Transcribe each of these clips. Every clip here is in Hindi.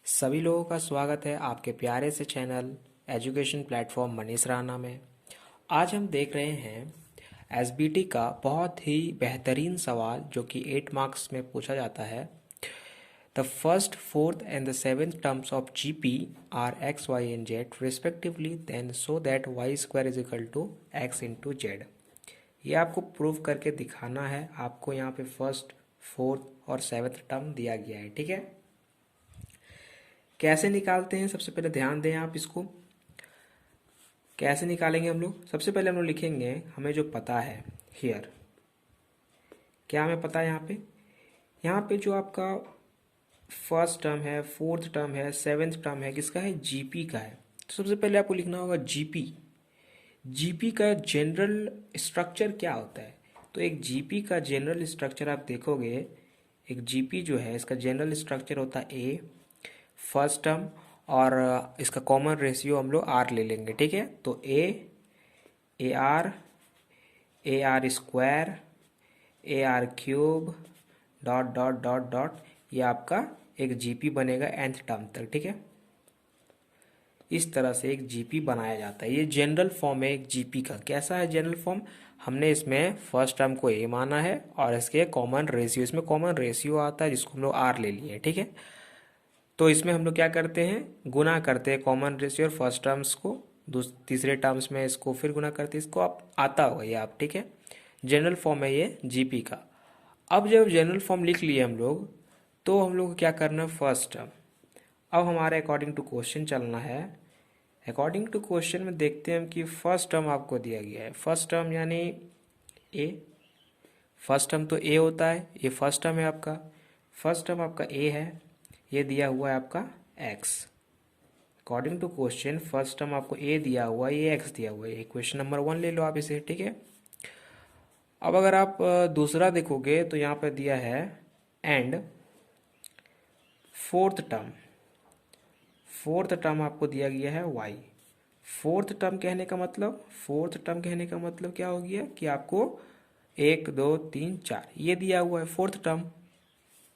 सभी लोगों का स्वागत है आपके प्यारे से channel education platform Manish Rana में। आज हम देख रहे हैं एसबीटी का बहुत ही बेहतरीन सवाल जो कि 8 मार्क्स में पूछा जाता है। The first fourth and the seventh terms of GP are X Y and Z respectively then so that Y square is equal to x into Z. ये आपको प्रूव करके दिखाना है। आपको यहाँ पे फर्स्ट फोर्थ और सेवेंथ टर्म दिया गया है, ठीक है। कैसे निकालते हैं, सबसे पहले ध्यान दें आप इसको। कैसे निकालेंगे हम लोग? सबसे पहले हम लोग लिखेंगे हमें जो पता है हियर। क्या हमें पता है यहाँ पे जो आपका फर्स्ट टर्म है, फोर्थ टर्म है, सेवेंथ टर्म है, किसका है? जीपी का है। तो सबसे पहले आपको लिखना होगा जीपी। जीपी का जनरल स्ट्रक्चर क्या होता है? तो एक जीपी का जनरल स्ट्रक्चर आप देखोगे, एक जीपी जो है इसका जनरल स्ट्रक्चर होता है ए फर्स्ट टर्म, और इसका कॉमन रेशियो हम लोग आर ले लेंगे, ठीक है। तो A R square, A R cube, dot dot dot dot, ये आपका एक जीपी बनेगा nth टर्म तक, ठीक है। इस तरह से एक जीपी बनाया जाता है। ये जनरल फॉर्म है एक जीपी का। कैसा है जनरल फॉर्म? हमने इसमें फर्स्ट टर्म को ए माना है और इसके कॉमन रेशियो, इसमें कॉमन रेशियो आता है जिसको हम लोग आर ले लिए, ठीक है। तो इसमें हम लोग क्या करते हैं? गुना करते हैं कॉमन रेशियो और फर्स्ट टर्म्स को, तीसरे टर्म्स में इसको फिर गुना करते हैं। इसको आप आता होगा ये आप, ठीक है। जनरल फॉर्म है ये जीपी का। अब जब जनरल फॉर्म लिख लिए हम लोग, तो हम लोग को क्या करना है? First term. अब हमारे अकॉर्डिंग टू क्वेश्चन चलना है। अकॉर्डिंग टू क्वेश्चन में देखते हैं हम कि फर्स्ट टर्म आपको दिया गया है। फर्स्ट टर्म यानी ए, फर्स्ट टर्म तो ए होता है, ये फर्स्ट टर्म है आपका। फर्स्ट टर्म आपका ए है, ये दिया हुआ है आपका X. According to question first term आपको ए दिया हुआ है, ये एक्स दिया हुआ है। क्वेश्चन नंबर 1 ले लो आप इसे, ठीक है। अब अगर आप दूसरा देखोगे तो यहाँ पर दिया है and fourth term. Fourth term आपको दिया गया है वाई। फोर्थ टर्म कहने का मतलब, फोर्थ टर्म कहने का मतलब क्या हो गया कि आपको 1 2 3 4 ये दिया हुआ है फोर्थ टर्म,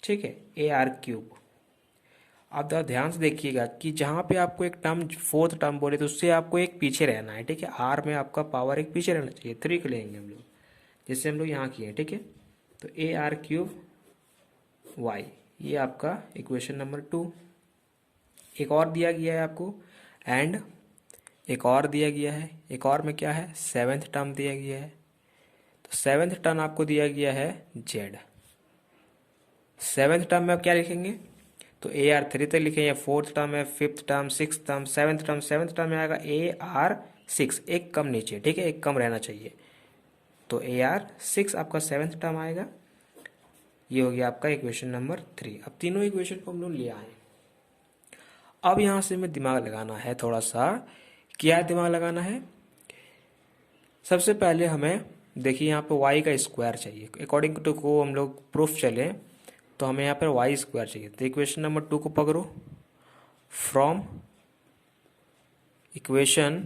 ठीक है। A R cube. आप ज़रा ध्यान से देखिएगा कि जहाँ पे आपको एक टर्म फोर्थ टर्म बोले तो उससे आपको एक पीछे रहना है, ठीक है। आर में आपका पावर एक पीछे रहना चाहिए। 3 को लेंगे हम लोग, जैसे हम लोग यहाँ किए, ठीक है। तो ए आर क्यूब वाई, ये आपका इक्वेशन नंबर 2। एक और दिया गया है आपको एंड एक और दिया गया है। एक और में क्या है? सेवेंथ टर्म दिया गया है। तो सेवेंथ टर्म आपको दिया गया है जेड। सेवेंथ टर्म में आप क्या लिखेंगे? तो ए आर 3 तक लिखेंगे। फोर्थ टर्म है, fifth term, six term, seventh term. Seventh term में आएगा ए आर 6, एक कम नीचे, ठीक है, एक कम रहना चाहिए। तो ए आर 6 आपका सेवेंथ टर्म आएगा। ये हो गया आपका इक्वेशन नंबर 3। अब तीनों इक्वेशन को हम लोग ले आए। अब यहाँ से हमें दिमाग लगाना है थोड़ा सा। क्या दिमाग लगाना है? सबसे पहले हमें देखिए यहाँ पे y का स्क्वायर चाहिए। अकॉर्डिंग टू को हम लोग प्रूफ चले तो हमें यहाँ पर वाई स्क्वायर चाहिए। तो इक्वेशन नंबर 2 को पकड़ो। फ्रॉम इक्वेशन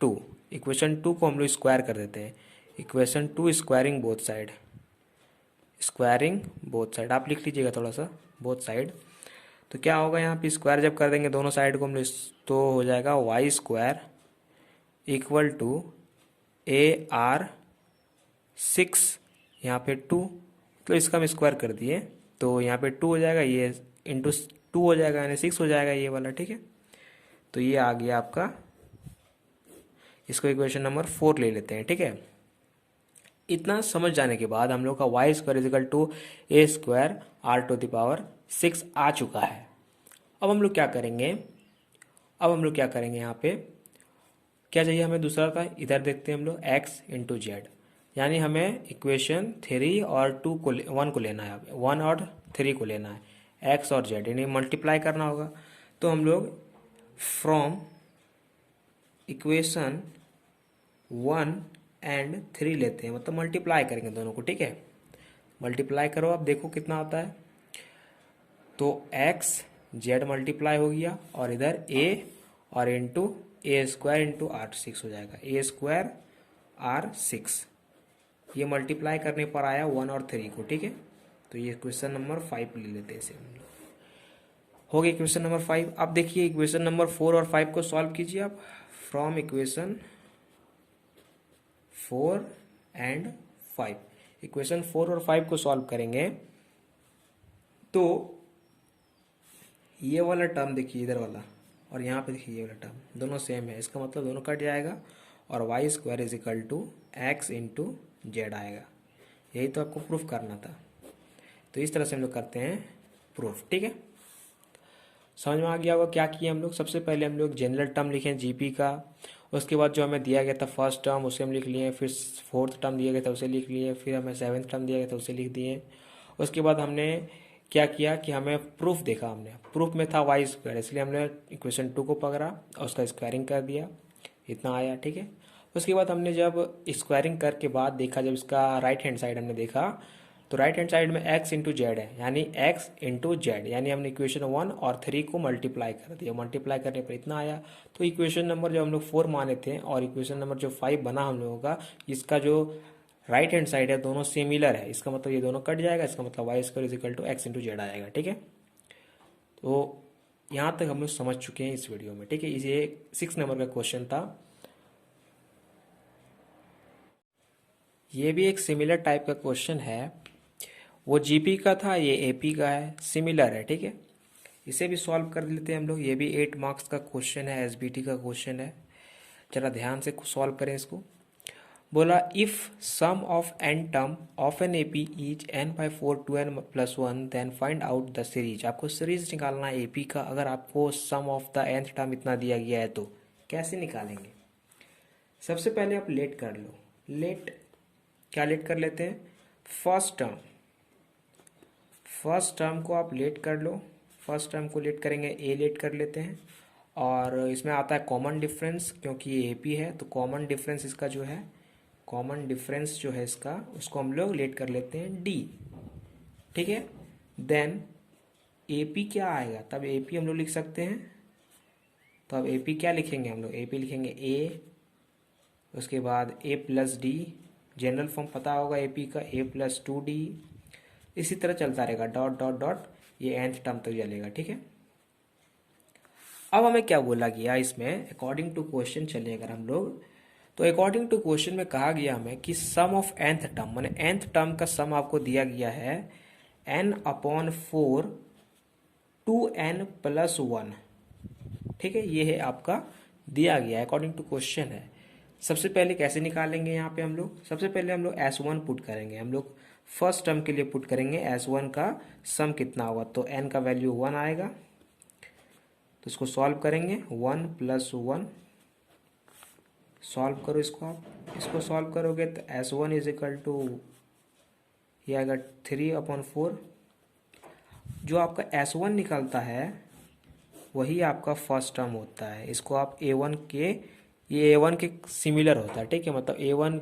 2, इक्वेशन 2 को हम लोग स्क्वायर कर देते हैं। Equation 2 squaring both side, squaring both side आप लिख लीजिएगा थोड़ा सा, बोथ साइड। तो क्या होगा यहाँ पे? स्क्वायर जब कर देंगे दोनों साइड को हम लोग, तो हो जाएगा Y square equal to A R 6, यहाँ पे 2, तो इसका हम स्क्वायर कर दिए तो यहाँ पे 2 हो जाएगा, ये इंटू 2 हो जाएगा यानी 6 हो जाएगा ये वाला, ठीक है। तो ये आ गया आपका, इसको इक्वेशन नंबर 4 ले लेते हैं, ठीक है। इतना समझ जाने के बाद हम लोग का Y square equal to A square R to the power 6 आ चुका है। अब हम लोग क्या करेंगे? यहाँ पे क्या चाहिए हमें? दूसरा था, इधर देखते हैं हम लोग एक्स इंटू जेड, यानी हमें इक्वेशन 3 और 2 को 1 को लेना है, 1 और 3 को लेना है, एक्स और जेड, यानी मल्टीप्लाई करना होगा। तो हम लोग फ्रॉम इक्वेशन 1 एंड 3 लेते हैं, मतलब मल्टीप्लाई करेंगे दोनों को, ठीक है। मल्टीप्लाई करो, आप देखो कितना आता है। तो एक्स जेड मल्टीप्लाई हो गया और इधर ए और into A square into R 6 हो जाएगा, ए स्क्वायर आर 6। ये मल्टीप्लाई करने पर आया 1 और 3 को, ठीक है। तो ये क्वेश्चन नंबर 5 ले लेते हैं इसे हम लोग। हो गया इक्वेशन नंबर 5। अब देखिए इक्वेशन नंबर 4 और 5 को सॉल्व कीजिए आप। फ्रॉम इक्वेशन 4 एंड 5, इक्वेशन 4 और 5 को सॉल्व करेंगे तो ये वाला टर्म देखिए इधर वाला, और यहाँ पे देखिए ये वाला टर्म, दोनों सेम है, इसका मतलब दोनों कट जाएगा और Y square is equal to x into Z आएगा। यही तो आपको प्रूफ करना था। तो इस तरह से हम लोग करते हैं प्रूफ। ठीक है, समझ में आ गया होगा क्या किए हम लोग। सबसे पहले हम लोग जनरल टर्म लिखे जीपी का, उसके बाद जो हमें दिया गया था फर्स्ट टर्म उसे हम लिख लिए, फिर फोर्थ टर्म दिया गया था उसे लिख लिए, फिर हमें सेवन्थ टर्म दिया गया था उसे लिख दिए। उसके बाद हमने क्या किया कि हमें प्रूफ देखा, हमने प्रूफ में था वाई स्क्वायर, इसलिए हमने इक्वेशन 2 को पकड़ा और उसका स्क्वायरिंग कर दिया, इतना आया। ठीक है, उसके बाद हमने जब स्क्वायरिंग करके बाद देखा, जब इसका राइट हैंड साइड हमने देखा तो राइट हैंड साइड में x इंटू जेड है, यानी x इंटू जेड, यानी हमने इक्वेशन 1 और 3 को मल्टीप्लाई कर दिया, मल्टीप्लाई करने पर इतना आया। तो इक्वेशन नंबर जो हम लोग 4 माने थे और इक्वेशन नंबर जो 5 बना हम लोगों का, इसका जो राइट हैंड साइड है दोनों सिमिलर है, इसका मतलब ये दोनों कट जाएगा, इसका मतलब y square is equal to x into Z आएगा। ठीक है, तो यहाँ तक हम लोग समझ चुके हैं इस वीडियो में। ठीक है, ये 6 नंबर का क्वेश्चन था। ये भी एक सिमिलर टाइप का क्वेश्चन है, वो जीपी का था, ये एपी का है, सिमिलर है। ठीक है, इसे भी सॉल्व कर लेते हैं हम लोग। ये भी 8 मार्क्स का क्वेश्चन है, एसबीटी का क्वेश्चन है, जरा ध्यान से सॉल्व करें इसको। बोला if sum of n term of n AP is n/4 2n + 1 then find out the series. आपको सीरीज निकालना है एपी का। अगर आपको sum of the nth term इतना दिया गया है तो कैसे निकालेंगे। सबसे पहले आप लेट कर लो। लेट क्या लेट कर लेते हैं, फर्स्ट टर्म को आप लेट कर लो। फर्स्ट टर्म को लेट करेंगे, ए लेट कर लेते हैं, और इसमें आता है कॉमन डिफरेंस, क्योंकि ये एपी है तो कॉमन डिफरेंस इसका जो है, कॉमन डिफरेंस जो है इसका, उसको हम लोग लेट कर लेते हैं डी। ठीक है, देन एपी क्या आएगा, तब एपी हम लोग लिख सकते हैं। तो अब एपी क्या लिखेंगे हम लोग, एपी लिखेंगे ए, उसके बाद ए प्लस डी, जनरल फॉर्म पता होगा एपी का, ए प्लस 2d, इसी तरह चलता रहेगा, डॉट डॉट डॉट, ये nth टर्म तक चलेगा। ठीक है, अब हमें क्या बोला गया इसमें, अकॉर्डिंग टू क्वेश्चन चले अगर हम लोग, तो अकॉर्डिंग टू क्वेश्चन में कहा गया हमें कि सम ऑफ nth टर्म, माने nth टर्म का सम आपको दिया गया है n/4 2n + 1। ठीक है, ये है आपका दिया गया है, अकॉर्डिंग टू क्वेश्चन है। सबसे पहले कैसे निकालेंगे यहाँ पे हम लोग, सबसे पहले हम लोग S1 पुट करेंगे, हम लोग फर्स्ट टर्म के लिए पुट करेंगे S1 का सम कितना होगा, तो n का वैल्यू 1 आएगा, तो इसको सॉल्व करेंगे, 1 + 1, सॉल्व करो इसको, आप इसको सॉल्व करोगे तो S1 इज इक्वल टू ये आएगा 3/4। जो आपका S1 निकलता है वही आपका फर्स्ट टर्म होता है, इसको आप A1 के, ये A1 के सिमिलर होता है। ठीक है, मतलब A1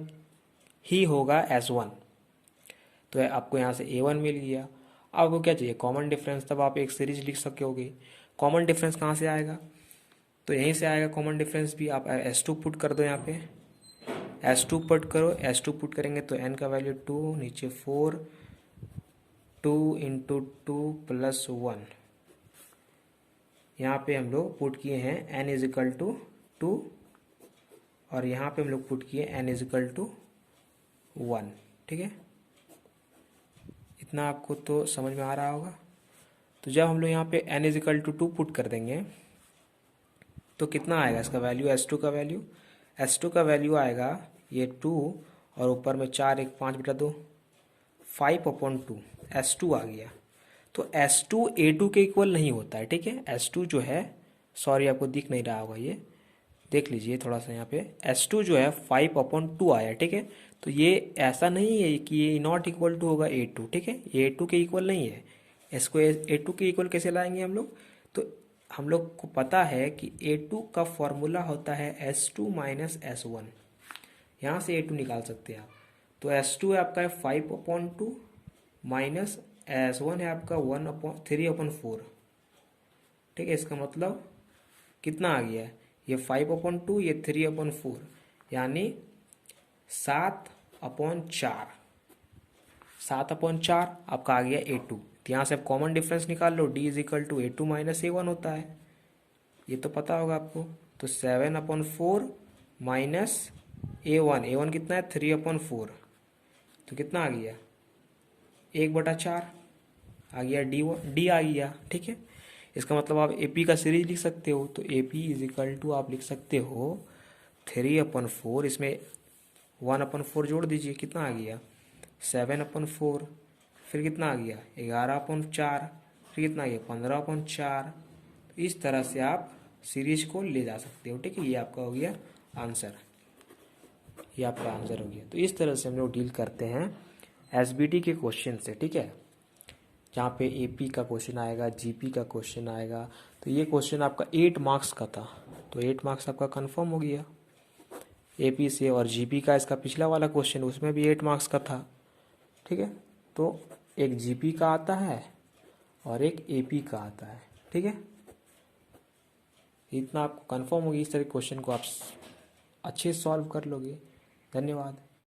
ही होगा S1, तो आपको यहाँ से A1 मिल गया। अब आपको क्या चाहिए, कॉमन डिफरेंस, तब आप एक सीरीज लिख सकोगे। कॉमन डिफरेंस कहाँ से आएगा, तो यहीं से आएगा कॉमन डिफरेंस भी। आप S2 पुट कर दो, यहाँ पे S2 पुट करो, S2 पुट करेंगे तो n का वैल्यू 2, नीचे 4, 2 × 2 + 1, यहाँ पे हम लोग पुट किए हैं n इज इक्वल टू 2, और यहाँ पे हम लोग पुट किए n इज इक्वल टू 1। ठीक है, इतना आपको तो समझ में आ रहा होगा। तो जब हम लोग यहाँ पे n is equal to 2 put कर देंगे तो कितना आएगा इसका वैल्यू, S2 का वैल्यू आएगा ये 2, और ऊपर में 4 1 5/2, 5/2 S2 आ गया। तो S2 A2 के इक्वल नहीं होता है। ठीक है, S2 जो है, सॉरी आपको दिख नहीं रहा होगा, ये देख लीजिए थोड़ा सा, यहाँ पे S2 जो है 5/2 आया। ठीक है, तो ये ऐसा नहीं है कि ये नॉट इक्वल टू होगा A2। ठीक है, ये A2 के इक्वल नहीं है, इसको A2 के इक्वल कैसे लाएंगे हम लोग, तो हम लोग को पता है कि A2 का फॉर्मूला होता है S2 - S1, यहाँ से A2 निकाल सकते हैं आप। तो S2 है आपका 5/2 माइनस S1 है आपका 3/4। ठीक है, इसका मतलब कितना आ गया, ये 5/2, ये 3/4, यानी 7/4, 7/4 आपका आ गया A2। तो यहाँ से आप कॉमन डिफरेंस निकाल लो, D is equal to A2 minus A1 होता है, ये तो पता होगा आपको। तो 7/4 माइनस A1 कितना है 3/4, तो कितना आ गया 1/4 आ गया, डी आ गया। ठीक है, इसका मतलब आप AP का सीरीज लिख सकते हो, तो AP इज इक्वल टू आप लिख सकते हो 3/4, इसमें 1/4 जोड़ दीजिए, कितना आ गया 7/4, फिर कितना आ गया 11/4, फिर कितना आ गया 15/4। तो इस तरह से आप सीरीज को ले जा सकते हो। ठीक है, ये आपका हो गया आंसर, ये आपका आंसर हो गया। तो इस तरह से हम लोग डील करते हैं SBT के क्वेश्चन से। ठीक है, जहाँ पे AP का क्वेश्चन आएगा, GP का क्वेश्चन आएगा। तो ये क्वेश्चन आपका 8 मार्क्स का था, तो 8 मार्क्स आपका कंफर्म हो गया AP से। और GP का इसका पिछला वाला क्वेश्चन, उसमें भी 8 मार्क्स का था। ठीक है, तो एक GP का आता है और एक AP का आता है। ठीक है, इतना आपको कंफर्म होगी, इस तरह क्वेश्चन को आप अच्छे से सॉल्व कर लोगे। धन्यवाद।